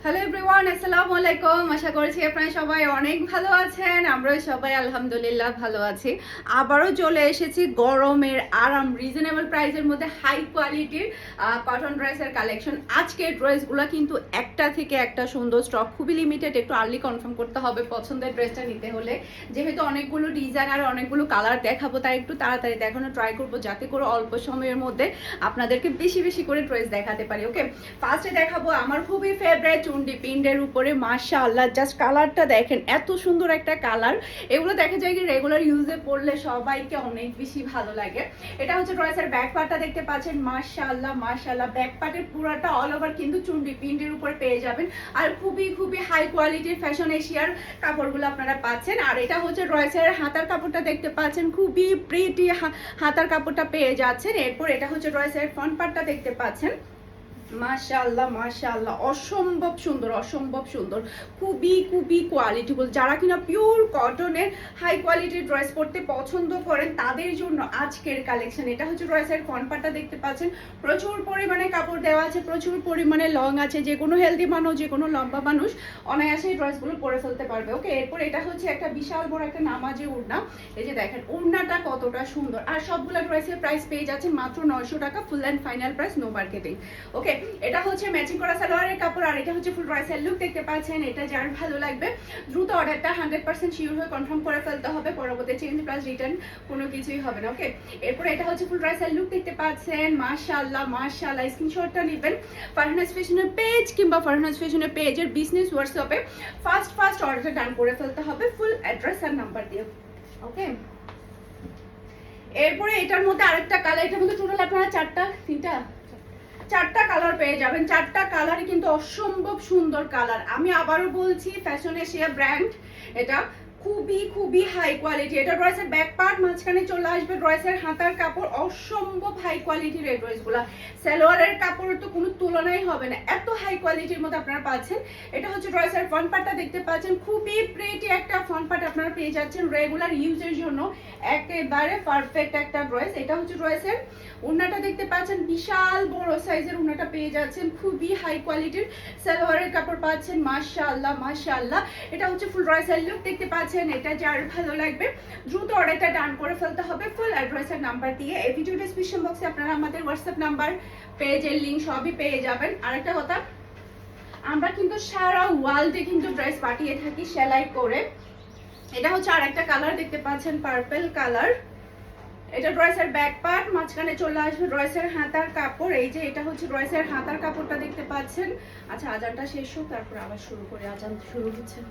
Hello everyone, আসসালামু আলাইকুম। আশা করছি আপনারা সবাই অনেক ভালো আছেন। আমরাও সবাই আলহামদুলিল্লাহ ভালো আছি। আবারও চলে এসেছি গরমের আরাম রিজনেবল প্রাইসের মধ্যে হাই কোয়ালিটির কটন ড্রেসের কালেকশন। আজকের ড্রেসগুলো কিন্তু একটা থেকে একটা সুন্দর, স্টক খুবই লিমিটেড। একটু আর্লি কনফার্ম করতে হবে পছন্দের ড্রেসটা নিতে হলে, যেহেতু অনেকগুলো ডিজাইন আর অনেকগুলো কালার দেখাবো, তাই একটু তাড়াতাড়ি দেখানোর ট্রাই করবো, যাতে করে অল্প সময়ের মধ্যে আপনাদেরকে বেশি বেশি করে ড্রেস দেখাতে পারি। ওকে, ফার্স্টে দেখাবো আমার খুবই ফেভারিট চুন্ডি প্রিন্টের উপরে। মাশাআল্লাহ, জাস্ট কালারটা দেখেন, এত সুন্দর একটা কালার। এগুলো দেখা যায় কি রেগুলার ইউজে পড়লে সবাইকে অনেক বেশি ভালো লাগে। এটা হচ্ছে ড্রেসের ব্যাক পার্টটা দেখতে পাচ্ছেন। মাশাআল্লাহ মাশাআল্লাহ, ব্যাক পার্টের পুরাটা অল ওভার কিন্তু চুন্ডি প্রিন্টের উপরে পেয়ে যাবেন। আর খুবই খুবই হাই কোয়ালিটির ফ্যাশন এশিয়ার কাপড়গুলো আপনারা পাচ্ছেন। আর এটা হচ্ছে ড্রেসের হাতার কাপড়টা দেখতে পাচ্ছেন, খুবই প্রিটি হাতার কাপড়টা পেয়ে যাচ্ছেন। এরপর এটা হচ্ছে ড্রেসের ফ্রন্ট পার্টটা দেখতে পাচ্ছেন। মাশাআল্লাহ মাশাআল্লাহ, অসম্ভব সুন্দর অসম্ভব সুন্দর, খুবই খুবই কোয়ালিটিফুল। যারা কিনা পিওর কটনের হাই কোয়ালিটির ড্রেস পরতে পছন্দ করেন তাদের জন্য আজকের কালেকশন। এটা হচ্ছে ড্রেসের ফ্রন্ট পার্টটা দেখতে পাচ্ছেন, প্রচুর পরিমাণে কাপড় দেওয়া আছে, প্রচুর পরিমাণে লং আছে। যে কোনো হেলদি মানুষ, যে কোনো লম্বা মানুষ অনায়াসে এই ড্রেসগুলো পরে ফেলতে পারবে। ওকে, এরপর এটা হচ্ছে একটা বিশাল বড় একটা নামাজি ওড়না। এই যে দেখেন ওড়নাটা কতটা সুন্দর। আর সবগুলো ড্রেসের প্রাইস পেয়ে যাচ্ছে মাত্র 900 টাকা, full and final price, no marketing. Okay, এটা হচ্ছে ম্যাচিং করা সালোয়ারের কাপড়। আর এটা হচ্ছে ফুল ড্রেসের লুক দেখতে পাচ্ছেন। এটা যার ভালো লাগবে দ্রুত অর্ডারটা 100% শিওর হয়ে কনফার্ম করে ফেলতে হবে, পরবর্তী চেঞ্জ প্লাস রিটার্ন কোনো কিছুই হবে না। ওকে, এরপর এটা হচ্ছে ফুল ড্রেসের লুক দেখতে পাচ্ছেন। মাশাআল্লাহ মাশাআল্লাহ, স্ক্রিনশটটা নেবেন ফারহানাস ফ্যাশনের পেজ কিংবা ফারহানাস ফ্যাশনের পেজের বিজনেস হোয়াটসঅ্যাপে ফার্স্ট অর্ডারটা ডান করে ফেলতে হবে ফুল অ্যাড্রেস আর নাম্বার দিয়ে। ওকে, এরপরে এটার মধ্যে আরেকটা কালার। এটার মধ্যে টোটাল আপনারা চারটা কালার পেয়ে যাবেন। চারটা কালারই কিন্তু অসম্ভব সুন্দর কালার। আমি আবারও বলছি, ফ্যাশন এশিয়া ব্র্যান্ড, এটা খুবই খুবই হাই কোয়ালিটি। এটা ড্রেসের ব্যাক পার্ট, মাঝখানে চলে আসবে ড্রেসের হাতার কাপড়। অসম্ভব হাই কোয়ালিটির এই ড্রেসগুলা, সালোয়ারের কাপড়ের তো কোনো তুলনাই হবে না, এত হাই কোয়ালিটির মধ্যে আপনারা পাচ্ছেন। এটা হচ্ছে ড্রেসের ফ্রন্ট পার্টটা দেখতে পাচ্ছেন, খুবই প্রিটি একটা ফ্রন্ট পার্ট আপনারা পেয়ে যাচ্ছেন রেগুলার ইউজের জন্য একেবারে পারফেক্ট একটা ড্রেস। এটা হচ্ছে ড্রেসের ওড়নাটা দেখতে পাচ্ছেন, বিশাল বড় সাইজের ওড়নাটা পেয়ে যাচ্ছেন, খুবই হাই কোয়ালিটির সালোয়ারের কাপড় পাচ্ছেন। মাশাআল্লাহ মাশাআল্লাহ, এটা হচ্ছে ফুল ড্রেসের লুক দেখতে পাচ্ছেন। এটা যার ভালো লাগবে দ্রুত অর্ডারটা ডান করে ফেলতে হবে ফুল অ্যাড্রেসের নাম্বার দিয়ে। এই ভিডিও ডেসক্রিপশন বক্সে আপনারা আমাদের হোয়াটসঅ্যাপ নাম্বার, পেজের লিংক সবই পেয়ে যাবেন। আরেকটা কথা, আমরা কিন্তু সারা ওয়ার্ল্ডে কিন্তু ড্রেস পাঠিয়ে থাকি সেলাই করে। এটা হচ্ছে আরেকটা কালার দেখতে পাচ্ছেন, পার্পল কালার। এটা ড্রেসের ব্যাক পার্ট, মাঝখানে চলে আসবে ড্রেসের হাতার কাপড়। এই যে এটা হচ্ছে ড্রেসের হাতার কাপড়টা দেখতে পাচ্ছেন। আচ্ছা, আজানটা শেষ হোক তারপর আবার শুরু করে, আজান শুরু হচ্ছে।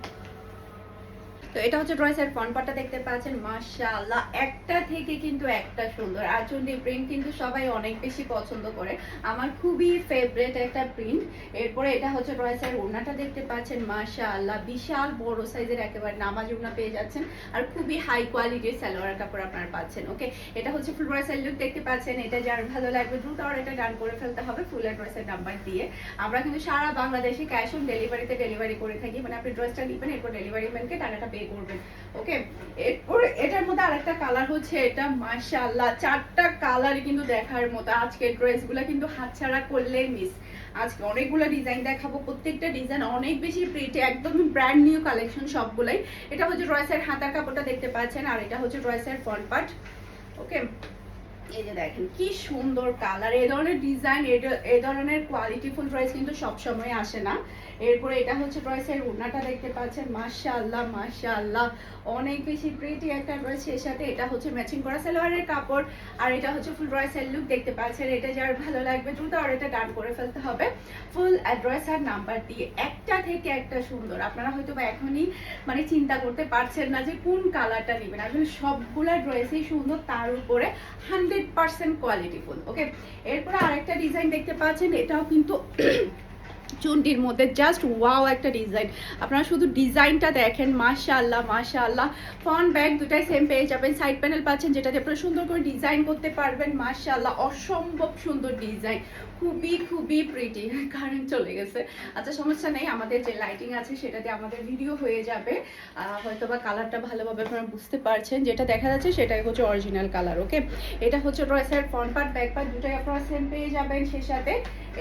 তো এটা হচ্ছে ড্রেসের ফ্রন্ট পার্টটা দেখতে পাচ্ছেন। মাশাআল্লাহ, একটা থেকে কিন্তু একটা সুন্দর। আর চুন্ডি প্রিন্ট কিন্তু সবাই অনেক বেশি পছন্দ করে, আমার খুবই ফেভারিট একটা প্রিন্ট। এরপরে এটা হচ্ছে ড্রেসের ওড়নাটা দেখতে পাচ্ছেন। মাশাআল্লাহ, বিশাল বড় সাইজের একেবারে নামাজ ওড়না পেয়ে যাচ্ছেন। আর খুবই হাই কোয়ালিটির সালোয়ার কাপড় আপনারা পাচ্ছেন। ওকে, এটা হচ্ছে ফুল ড্রেসের লুক দেখতে পাচ্ছেন। এটা যার ভালো লাগবে দ্রুত এটা ডান করে ফেলতে হবে ফুল ড্রেসের নাম্বার দিয়ে। আমরা কিন্তু সারা বাংলাদেশে ক্যাশ অন ডেলিভারিতে ডেলিভারি করে থাকি, মানে আপনি ড্রেসটা নিবেন, এরপর ডেলিভারি ম্যানকে টাকাটা পে করবেন। ওকে, এরপর এটার মধ্যে আরেকটা কালার হচ্ছে এটা। মাশাআল্লাহ, চারটা কালার কিন্তু দেখার মতো। আজকের ড্রেসগুলো কিন্তু হাতছাড়া করলেই মিস। আজকে অনেকগুলো ডিজাইন দেখাবো, প্রত্যেকটা ডিজাইন অনেক বেশি প্রিটি, একদম ব্র্যান্ড নিউ কালেকশন সবগুলাই। এটা হচ্ছে ড্রেসের হাতার কাপড়টা দেখতে পাচ্ছেন। আর এটা হচ্ছে ড্রেসের ফ্রন্ট পার্ট। ওকে, এই যে দেখেন কি সুন্দর কালার। এই ধরনের ডিজাইন, এই ধরনের কোয়ালিটিফুল ড্রেস কিন্তু সব সময় আসে না। এরপরে এটা হচ্ছে ড্রেসের ওড়নাটা দেখতে পাচ্ছেন। মাশাআল্লাহ মাশাআল্লাহ, অনেক বেশি প্রিটি একটা ড্রেস। এর সাথে এটা হচ্ছে ম্যাচিং করা সালোয়ারের কাপড়। আর এটা হচ্ছে ফুল ড্রেসের লুক দেখতে পাচ্ছেন। এটা যার ভালো লাগবে দ্রুত অর্ডারটা ডান করে ফেলতে হবে ফুল অ্যাড্রেস আর নাম্বার দিয়ে। একটা থেকে একটা সুন্দর। আপনারা হয়তো বা এখনই মানে চিন্তা করতে পারছেন না যে কোন কালারটা নেবেন, আসলে সবগুলা ড্রেসই সুন্দর, তার উপরে 100% কোয়ালিটিফুল। ওকে, এরপরে আরেকটা ডিজাইন দেখতে পাচ্ছেন। এটাও কিন্তু চুনটির মধ্যে জাস্ট ওয়াও একটা ডিজাইন। আপনারা শুধু ডিজাইনটা দেখেন। মাশাআল্লাহ মাশাআল্লাহ, ফ্রন্ট ব্যাক দুটাই সেম পেয়ে যাবেন। সাইড প্যানেল পাচ্ছেন, যেটাতে আপনারা সুন্দর করে ডিজাইন করতে পারবেন। মাশাআল্লাহ, অসম্ভব সুন্দর ডিজাইন, খুবই খুবই প্রিটি। কারেন্ট চলে গেছে, আচ্ছা সমস্যা নেই, আমাদের যে লাইটিং আছে সেটাতে আমাদের ভিডিও হয়ে যাবে। হয়তো বা কালারটা ভালোভাবে আপনারা বুঝতে পারছেন, যেটা দেখা যাচ্ছে সেটাই হচ্ছে অরিজিনাল কালার। ওকে, এটা হচ্ছে ড্রেসের ফ্রন্ট পার্ট, ব্যাক পার্ট দুটাই আপনারা সেম পেয়ে যাবেন। সে সাথে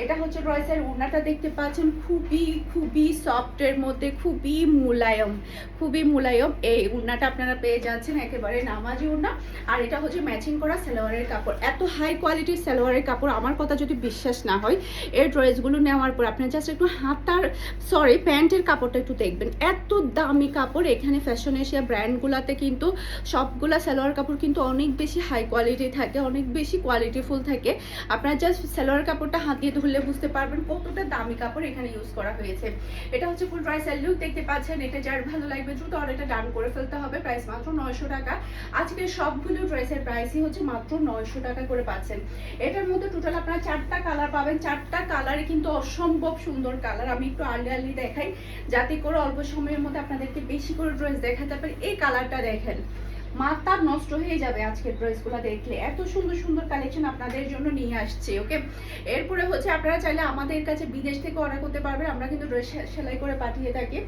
এটা হচ্ছে ড্রেসের ওড়নাটা দেখতে পাচ্ছেন, খুবই খুবই সফটের মধ্যে, খুবই মুলায়ম, খুবই মুলায়ম। এই ওড়নাটা আপনারা পেয়ে যাচ্ছেন একেবারে নামাজি ওড়না। আর এটা হচ্ছে ম্যাচিং করা সালোয়ারের কাপড়। এত হাই কোয়ালিটির সালোয়ারের কাপড়, আমার কথা যদি বিশ্বাস না হয়, এই ড্রেসগুলো নেওয়ার পর আপনার জাস্ট একটু প্যান্টের কাপড়টা একটু দেখবেন, এত দামি কাপড়। এখানে ফ্যাশন এশিয়া ব্র্যান্ডগুলোতে কিন্তু সবগুলা সালোয়ার কাপড় কিন্তু অনেক বেশি হাই কোয়ালিটি থাকে, অনেক বেশি কোয়ালিটিফুল থাকে। আপনারা জাস্ট সালোয়ার কাপড়টা হাত দিয়ে ধরলে বুঝতে পারবেন কতটা দামি কাপড় এখানে ইউজ করা হয়েছে। এটা হচ্ছে ফুল ড্রেসের লুক দেখতে পাচ্ছেন। এটা যার ভালো লাগবে দ্রুত অর্ডারটা ডান করে ফেলতে হবে। প্রাইস মাত্র 900 টাকা। আজকে সবগুলো ড্রেসের প্রাইসই হচ্ছে মাত্র 900 টাকা করে পাচ্ছেন। এটার মধ্যে টোটাল আপনারা 4টা কালার পাবেন। 4টা কালারে কিন্তু অসম্ভব সুন্দর কালার। আমি একটু আর্লি দেখাই যাতে করে অল্প সময়ের মধ্যে আপনাদেরকে বেশি করে ড্রেস দেখাতে পারি। এই কালারটা দেখেন, মাথা নষ্ট হয়ে যাবে আজকের ড্রেসগুলো দেখলে, এত সুন্দর সুন্দর কালেকশন আপনাদের জন্য নিয়ে আসছে। ওকে, এরপরে হচ্ছে আপনারা চাইলে আমাদের কাছে বিদেশ থেকে অর্ডার করতে পারবেন, আমরা কিন্তু ড্রেস সেলাই করে পাঠিয়ে থাকি।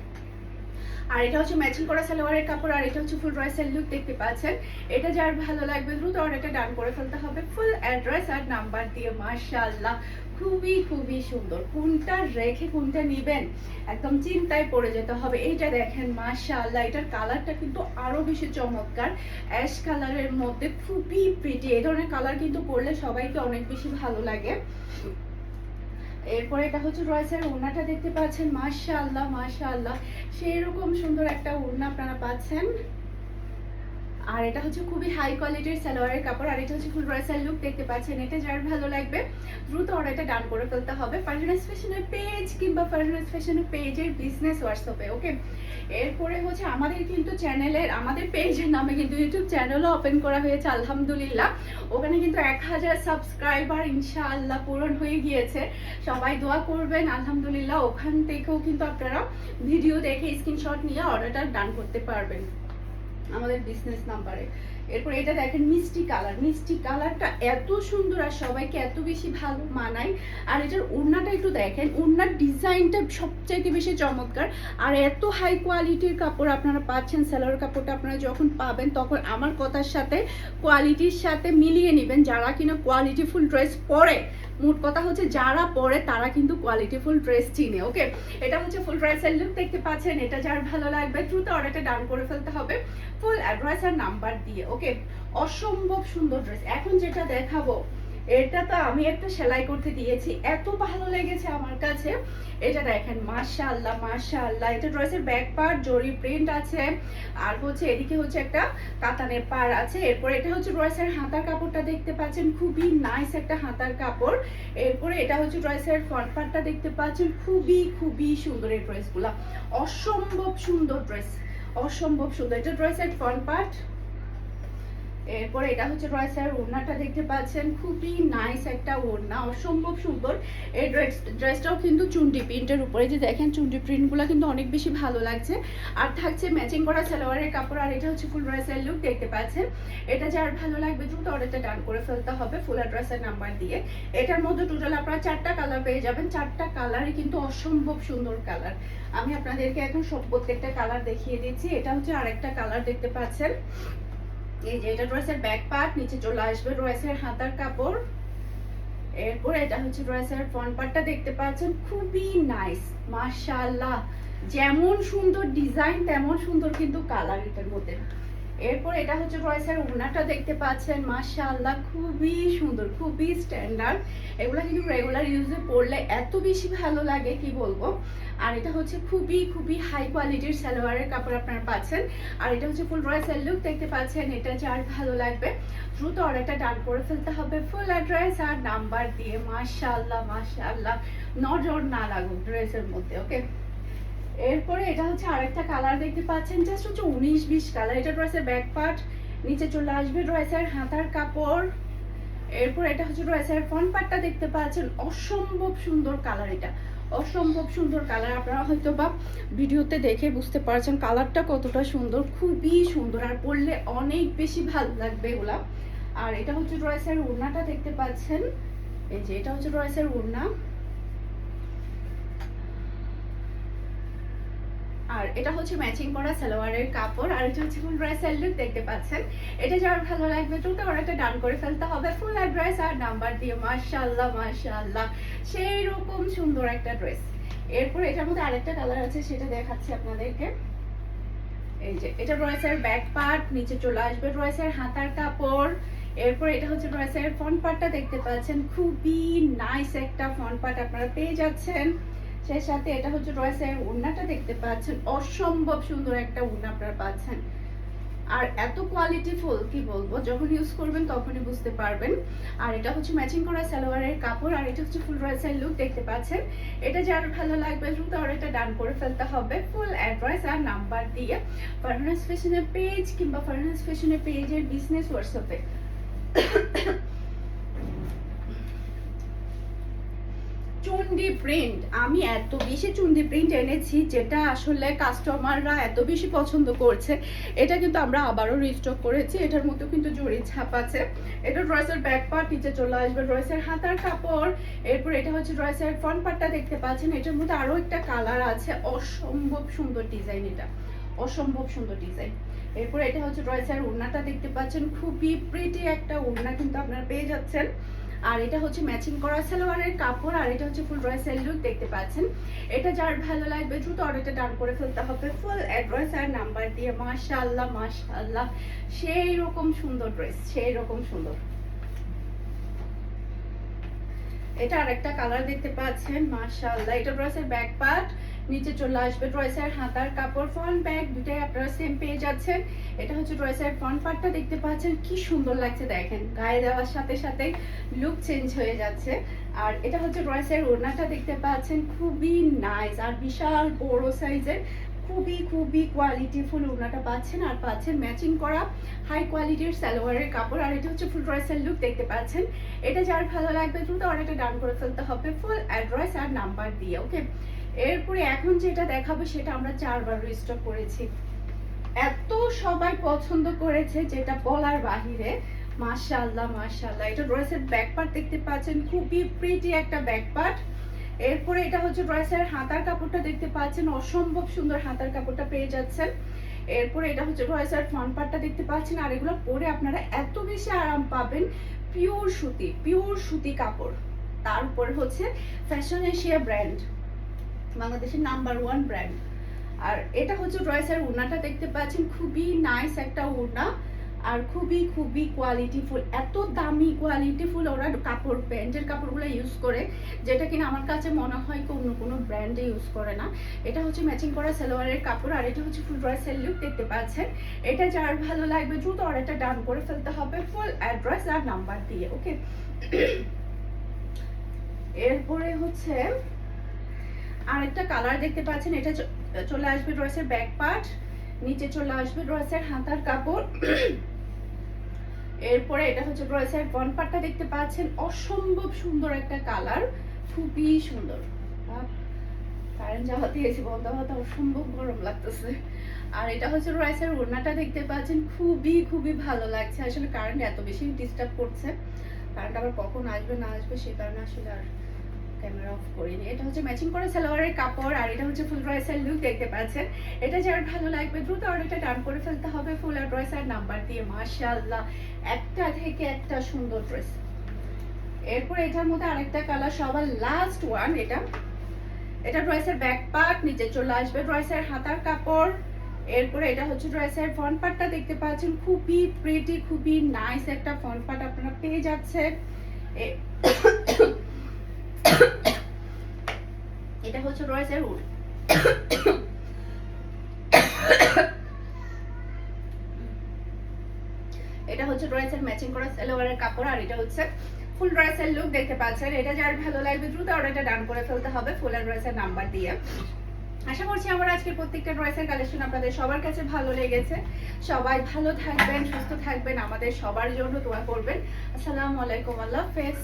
আর এটা হচ্ছে ম্যাচিং করা সালোয়ারের কাপড়, আর এটা হচ্ছে ফুল ড্রেসের লুক দেখতে পাচ্ছেন। এটা যার ভালো লাগবে দ্রুত অর্ডারটা ডান করে ফেলতে হবে ফুল অ্যাড্রেস আর নাম্বার দিয়ে। মাশাআল্লাহ, খুবই খুবই সুন্দর। কোনটা রেখে কোনটা নেবেন একদম চিন্তায় পড়ে যেতে হবে। এইটা দেখেন, মাশাআল্লাহ, এটার কালারটা কিন্তু আরো বেশি চমৎকার, অ্যাশ কালারের মধ্যে, খুবই প্রিটি। এই ধরনের কালার কিন্তু পরলে সবাইকে অনেক বেশি ভালো লাগে। এরপরে এটা হচ্ছে ড্রেসের ওড়নাটা দেখতে পাচ্ছেন, মাশাআল্লাহ মাশাআল্লাহ, সেরকম সুন্দর একটা ওড়না আপনারা পাচ্ছেন। আর এটা হচ্ছে খুবই হাই কোয়ালিটির সালোয়ারের কাপড়। আর এটা হচ্ছে ফুল ড্রেসের লুক দেখতে পাচ্ছেন। এটা যার ভালো লাগবে দ্রুত অর্ডারটা ডান করে ফেলতে হবে ফারজানাস ফ্যাশনের পেজ কিংবা ফারজানাস ফ্যাশনের পেজের বিজনেস হোয়াটসঅ্যাপে। ওকে, এরপরে হচ্ছে আমাদের কিন্তু চ্যানেলের, আমাদের পেজের নামে কিন্তু ইউটিউব চ্যানেলও ওপেন করা হয়েছে আলহামদুলিল্লাহ। ওখানে কিন্তু 1000 সাবস্ক্রাইবার ইনশাআল্লাহ পূরণ হয়ে গিয়েছে। সবাই দোয়া করবেন আলহামদুলিল্লাহ। ওখান থেকেও কিন্তু আপনারা ভিডিও দেখে স্ক্রিনশট নিয়ে অর্ডারটা ডান করতে পারবেন আমাদের বিজনেস নাম্বারে। এরপর এটা দেখেন, মিষ্টি কালার, মিষ্টি কালারটা এত সুন্দর আর সবাইকে এত বেশি ভালো মানায়। আর এটার ওড়নাটা একটু দেখেন, ওড়নার ডিজাইনটা সবচাইতে বেশি চমৎকার। আর এত হাই কোয়ালিটির কাপড় আপনারা পাচ্ছেন। সালোয়ার কাপড়টা আপনারা যখন পাবেন তখন আমার কথার সাথে কোয়ালিটির সাথে মিলিয়ে নেবেন। যারা কিনা কোয়ালিটিফুল ড্রেস পরে, মোট কথা হচ্ছে যারা পরে তারা কিন্তু কোয়ালিটিফুল ড্রেস চিনে। ওকে, এটা হচ্ছে ফুল ড্রেসের লুক দেখতে পাচ্ছেন। এটা যার ভালো লাগবে দ্রুত অর্ডারটা ডান করে ফেলতে হবে ফুল অ্যাড্রেস আর নাম্বার দিয়ে। ওকে, অসম্ভব সুন্দর ড্রেস। এখন যেটা দেখাবো এটা তো আমি একটা সেলাই করতে দিয়েছি, এত ভালো লেগেছে আমার কাছে। এটা দেখেন, মাশাআল্লাহ মাশাআল্লাহ, এটা ড্রেসের ব্যাক পার্ট জরি প্রিন্ট আছে, আর হচ্ছে এদিকে হচ্ছে একটা কাতানের পার আছে। এরপর এটা হচ্ছে ড্রেসের হাতার কাপড়টা দেখতে পাচ্ছেন, খুবই নাইস একটা হাতার কাপড়। এরপরে এটা হচ্ছে ড্রেসের ফ্রন্ট পার্টটা দেখতে পাচ্ছেন, খুবই খুবই সুন্দর। এই ড্রেসগুলা অসম্ভব সুন্দর ড্রেস, অসম্ভব সুন্দর। এটা ড্রেসের ফ্রন্ট পার্ট। এরপরে এটা হচ্ছে ড্রেসের ওড়নাটা দেখতে পাচ্ছেন, খুবই নাইস একটা ওড়না, অসম্ভব সুন্দর। এই ড্রেসটাও কিন্তু চুন্ডি প্রিন্টের উপরে, যে দেখেন চুন্ডি প্রিন্টগুলো কিন্তু অনেক বেশি ভালো লাগছে। আর থাকছে ম্যাচিং করা সালোয়ারের কাপড়। আর এটা হচ্ছে ফুল ড্রেসের লুক দেখতে পাচ্ছেন। এটা যার ভালো লাগবে দ্রুত অর্ডারটা ডান করে ফেলতে হবে ফুল অ্যাড্রেসের নাম্বার দিয়ে। এটার মধ্যে টোটাল আপনারা 4টা কালার পেয়ে যাবেন। 4টা কালারই কিন্তু অসম্ভব সুন্দর কালার। আমি আপনাদেরকে এখন সব প্রত্যেকটা কালার দেখিয়ে দিচ্ছি। এটা হচ্ছে আরেকটা কালার দেখতে পাচ্ছেন। এই যে এটা ড্রেসের ব্যাক পার্ট, নিচে চলে আসবে ড্রেসের হাতার কাপড়। এরপর এটা হচ্ছে ড্রেসের ফ্রন্ট পার্টটা দেখতে পাচ্ছেন, খুবই নাইস মাশাআল্লাহ। যেমন সুন্দর ডিজাইন তেমন সুন্দর কিন্তু কালার এটার মধ্যে। এরপর এটা হচ্ছে ড্রেসের ওড়নাটা দেখতে পাচ্ছেন, মাশাআল্লাহ, খুবই সুন্দর, খুবই স্ট্যান্ডার্ড। এগুলো কিন্তু রেগুলার ইউজে পরলে এত বেশি ভালো লাগে কি বলবো। আর এটা হচ্ছে খুবই খুবই হাই কোয়ালিটির সালোয়ারের কাপড় আপনারা পাচ্ছেন। আর এটা হচ্ছে ফুল ড্রেসের লুক দেখতে পাচ্ছেন। এটা যার ভালো লাগবে দ্রুত অর্ডারটা ডান করে ফেলতে হবে ফুল অ্যাড্রেস আর নাম্বার দিয়ে। মাশাআল্লাহ মাশাআল্লাহ, নজর না লাগুক ড্রেসের মধ্যে। ওকে, এরপরে এটা হচ্ছে আরেকটা কালার দেখতে পাচ্ছেন, জাস্ট হচ্ছে 19-20 কালার। এটা ড্রেসের ব্যাক পার্ট, নিচে চলে আসবে ড্রেসের হাতার কাপড়। এরপর এটা হচ্ছে ড্রেসের ফ্রন্ট পার্টটা দেখতে পাচ্ছেন, অসম্ভব সুন্দর কালার। এটা অসম্ভব সুন্দর কালার। আপনারা হয়তো বা ভিডিওতে দেখে বুঝতে পারছেন কালারটা কতটা সুন্দর, খুবই সুন্দর। আর পরলে অনেক বেশি ভালো লাগবে এগুলা। আর এটা হচ্ছে ড্রেসের ওড়নাটা দেখতে পাচ্ছেন। এই যে এটা হচ্ছে ড্রেসের ওড়না। আর এটা হচ্ছে ম্যাচিং করা সালোয়ারের কাপড়, আর এটা হচ্ছে ফুল ড্রেসের লুক দেখতে পাচ্ছেন। এটা যার ভালো লাগবে দ্রুত অর্ডারটা ডান করে ফেলতে হবে ফুল অ্যাড্রেস আর নাম্বার দিয়ে। মাশাআল্লাহ মাশাআল্লাহ, সেই রকম সুন্দর একটা ড্রেস। এরপর এটার মধ্যে আরেকটা কালার আছে, সেটা দেখাচ্ছি আপনাদেরকে। এই যে এটা ড্রেসের ব্যাক পার্ট, নিচে চলে আসবে ড্রেসের হাতার কাপড়। এরপর এটা হচ্ছে ড্রেসের ফ্রন্ট পার্টটা দেখতে পাচ্ছেন, খুবই নাইস একটা ফ্রন্ট পার্ট আপনারা পেয়ে যাচ্ছেন। সেই সাথে এটা হচ্ছে ড্রেসের ওড়নাটা দেখতে পাচ্ছেন, অসম্ভব সুন্দর একটা ওড়না আপনারা পাচ্ছেন। আর এত কোয়ালিটিফুল কি বলবো, যখন ইউজ করবেন তখনই বুঝতে পারবেন। আর এটা হচ্ছে ম্যাচিং করা সালোয়ারের কাপড়, আর এটা হচ্ছে ফুল ড্রেসের লুক দেখতে পাচ্ছেন। এটা যার ভালো লাগবে দ্রুত অর্ডারটা ডান করে ফেলতে হবে ফুল অ্যাড্রেস আর নাম্বার দিয়ে ফারহানাস ফ্যাশনের পেজ কিংবা ফারহানাস ফ্যাশনের পেজের বিজনেস হোয়াটসঅ্যাপে। চুন্ডি প্রিন্ট, আমি এত বেশি চুন্ডি প্রিন্ট এনেছি যেটা আসলে কাস্টমাররা এত বেশি পছন্দ করছে। এটা কিন্তু আমরা আবারও রিস্টক করেছি। এটার মধ্যে কিন্তু জরি ছাপ আছে। এটা ড্রেসের ব্যাক পার্ট, নিচে চলে আসবে ড্রেসের হাতার কাপড়। এরপর এটা হচ্ছে ড্রেসের ফ্রন্ট পার্টটা দেখতে পাচ্ছেন। এটার মধ্যে আরো একটা কালার আছে, অসম্ভব সুন্দর ডিজাইন, এটা অসম্ভব সুন্দর ডিজাইন। এরপর এটা হচ্ছে ড্রেসের ওড়নাটা দেখতে পাচ্ছেন, খুবই প্রিটি একটা ওড়না কিন্তু আপনারা পেয়ে যাচ্ছেন। আর এটা হচ্ছে ম্যাচিং করা সালোয়ারের কাপড়, আর এটা হচ্ছে ফুল ড্রেসের লুক দেখতে পাচ্ছেন। এটা যার ভালো লাগবে দ্রুত অর্ডারটা ডান করে ফেলতে হবে ফুল অ্যাড্রেস আর নাম্বার দিয়ে। মাশাআল্লাহ মাশাআল্লাহ, সেই রকম সুন্দর ড্রেস, সেই রকম সুন্দর। এটা আরেকটা কালার দেখতে পাচ্ছেন, মাশাআল্লাহ। এটা ড্রেসের ব্যাক পার্ট, নিচে চলে আসবে ড্রেসের হাতার কাপড়, ফ্রন্ট ব্যাক দুটাই আপনারা সেম পেয়ে যাচ্ছেন। এটা হচ্ছে ড্রেসের ফ্রন্ট পার্টটা দেখতে পাচ্ছেন, কি সুন্দর লাগছে দেখেন, গায়ে দেওয়ার সাথে সাথে লুক চেঞ্জ হয়ে যাচ্ছে। আর এটা হচ্ছে ড্রেসের ওড়নাটা দেখতে পাচ্ছেন, খুবই নাইস আর বিশাল বড় সাইজের, খুবই খুবই কোয়ালিটিফুল ওড়নাটা পাচ্ছেন। আর পাচ্ছেন ম্যাচিং করা হাই কোয়ালিটির সালোয়ারের কাপড়, আর এটা হচ্ছে ফুল ড্রেসের লুক দেখতে পাচ্ছেন। এটা যার ভালো লাগবে দ্রুত অর্ডারটা ডান করে ফেলতে হবে ফুল অ্যাড্রেস আর নাম্বার দিয়ে। ওকে, এরপরে এখন যেটা দেখাবো সেটা আমরা 4 বার রিস্টক করেছি, এত সবাই পছন্দ করেছে যেটা বলার বাহিরে। মাশাআল্লাহ মাশাআল্লাহ, এটা ড্রেসের ব্যাক পার্ট দেখতে পাচ্ছেন, খুবই প্রিটি একটা ব্যাক পার্ট। এরপরে এটা হচ্ছে ড্রেসের হাতার কাপড়টা দেখতে পাচ্ছেন, অসম্ভব সুন্দর হাতার কাপড়টা পেয়ে যাচ্ছেন। এরপরে এটা হচ্ছে ড্রেসের ফ্রন্ট পার্টটা দেখতে পাচ্ছেন। আর এগুলো পরে আপনারা এত বেশি আরাম পাবেন, পিওর সুতি কাপড়। তার উপরে হচ্ছে ফ্যাশন এশিয়া ব্র্যান্ড, বাংলাদেশের নাম্বার 1 ব্র্যান্ড। আর এটা হচ্ছে ড্রেসের ওড়নাটা দেখতে পাচ্ছেন, খুবই নাইস একটা ওড়না আর খুবই খুবই কোয়ালিটিফুল। এত দামি কোয়ালিটিফুল ওরা কাপড়, প্যান্টের কাপড়গুলো ইউজ করে, যেটা কিনা আমার কাছে মনে হয় অন্য কোনো ব্র্যান্ডে ইউজ করে না। এটা হচ্ছে ম্যাচিং করা সালোয়ারের কাপড়, আর এটা হচ্ছে ফুল ড্রেসের লুক দেখতে পাচ্ছেন। এটা যার ভালো লাগবে দ্রুত অর্ডারটা ডান করে ফেলতে হবে ফুল অ্যাড্রেস আর নাম্বার দিয়ে। ওকে, এরপরে হচ্ছে আরেকটা কালার দেখতে পাচ্ছেন। এটা চলে আসবে ড্রেসের ব্যাক পার্ট, নিচে চলে আসবে ড্রেসের হাতার কাপড়। এরপরে এটা হচ্ছে ড্রেসের ফ্রন্ট পার্টটা দেখতে পাচ্ছেন, অসম্ভব সুন্দর একটা কালার, খুবই সুন্দর। কারেন্ট যাওয়াতে এসে বন্ধ হতে অসম্ভব গরম লাগতেছে। আর এটা হচ্ছে ড্রেসের ওড়নাটা দেখতে পাচ্ছেন, খুবই খুবই ভালো লাগছে। আসলে কারেন্ট এত বেশি ডিস্টার্ব করছে, কারেন্ট আবার কখন আসবে না আসবে সে কারণে আসলে আর ক্যামেরা অফ করিনি। এটা হচ্ছে ম্যাচিং করা সালোয়ারের কাপড়, আর এটা হচ্ছে ফুল ড্রেসের লুক দেখতে পাচ্ছেন। এটা যার ভালো লাগবে দ্রুত অর্ডারটা ডান করে ফেলতে হবে ফুল ড্রেস আর নাম্বার দিয়ে। মাশাআল্লাহ, একটা থেকে একটা সুন্দর ড্রেস। এরপর এটার মধ্যে আরেকটা কালার, সবার লাস্ট ওয়ান। এটা ড্রেসের ব্যাক পার্ট, নিচে চলে আসবে ড্রেসের হাতার কাপড়। এরপরে এটা হচ্ছে ড্রেসের ফ্রন্ট পার্টটা দেখতে পাচ্ছেন, খুবই প্রিটি, খুবই নাইস একটা ফ্রন্ট পার্ট আপনারা পেয়ে যাচ্ছেন। এটা হচ্ছে ড্রেসের এটা হচ্ছে ড্রেসের ম্যাচিং করা সালোয়ারের কাপড়, আর এটা হচ্ছে ফুল ড্রেসের লুক দেখতে পাচ্ছেন। এটা যার ভালো লাগবে দ্রুত অর্ডারটা ডান করে ফেলতে হবে ফুল ড্রেসের নাম্বার দিয়ে। আশা করছি আমার আজকের প্রত্যেকটা ড্রেসের কালেকশন আপনাদের সবার কাছে ভালো লেগেছে। সবাই ভালো থাকবেন, সুস্থ থাকবেন, আমাদের সবার জন্য দোয়া করবেন। আসসালামু আলাইকুম, আল্লাহ হাফেজ।